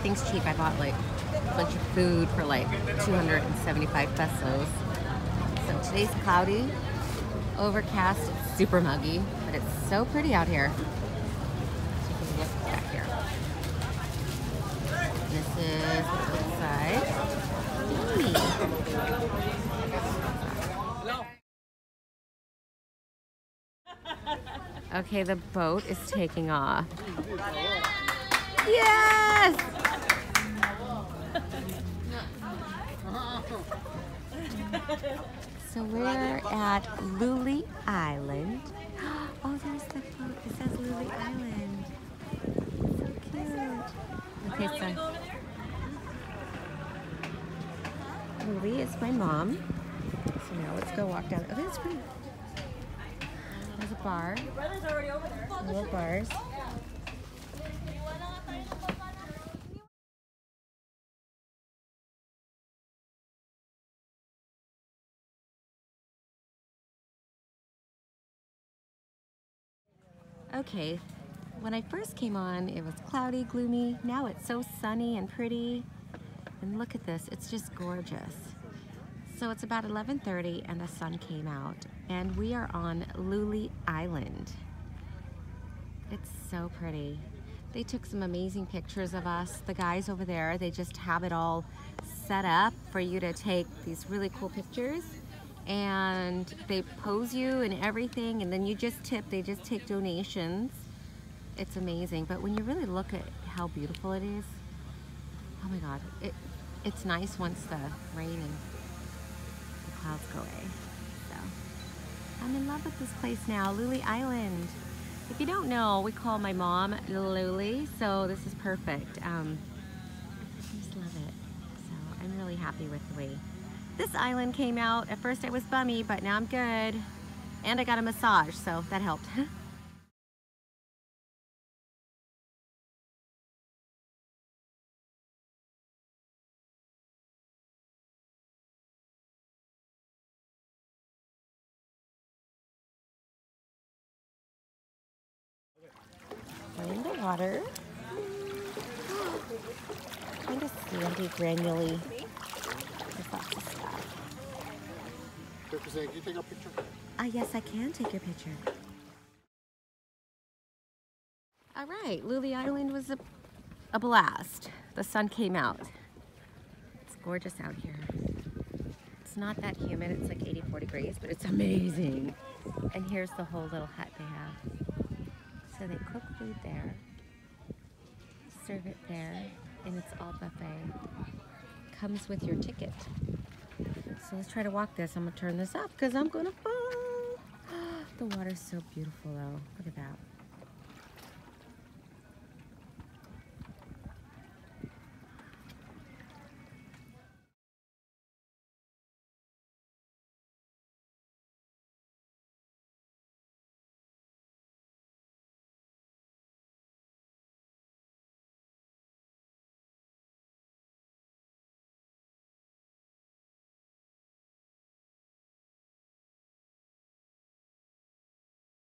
everything's cheap. I bought like a bunch of food for like 275 pesos. So today's cloudy, overcast, it's super muggy, but it's so pretty out here. So you can look back here. This is what it looks like. Okay, the boat is taking off. Yes! So we're at Luli Island. Oh, there's the boat. It says Luli Island. So cute. Okay, so Luli is my mom. So now let's go walk down. Oh, that's pretty. There's a bar. Your brother's already over there. Little bars. Okay, when I first came on, it was cloudy, gloomy. Now it's so sunny and pretty. And look at this, it's just gorgeous. So it's about 11:30 and the sun came out. And we are on Luli Island. It's so pretty. They took some amazing pictures of us. The guys over there, they just have it all set up for you to take these really cool pictures. And they pose you and everything, and then you just tip. They just take donations. It's amazing. But when you really look at how beautiful it is, oh my God, it's nice once the rain and the clouds go away. So I'm in love with this place now, Luli Island. If you don't know, we call my mom Luli, so this is perfect. I just love it. So I'm really happy with the way this island came out. At first I was bummy, but now I'm good. And I got a massage, so that helped. In the water. Kind of sandy, granularly. There's lots of stuff. Can you take a picture? Yes, I can take your picture. All right, Luli Island was a blast. The sun came out. It's gorgeous out here. It's not that humid. It's like 84 degrees, but it's amazing. And here's the whole little hut they have. So they cook food there, serve it there, and it's all buffet. Comes with your ticket. So let's try to walk this. I'm gonna turn this up because I'm gonna fall. The water's so beautiful though. Look at that.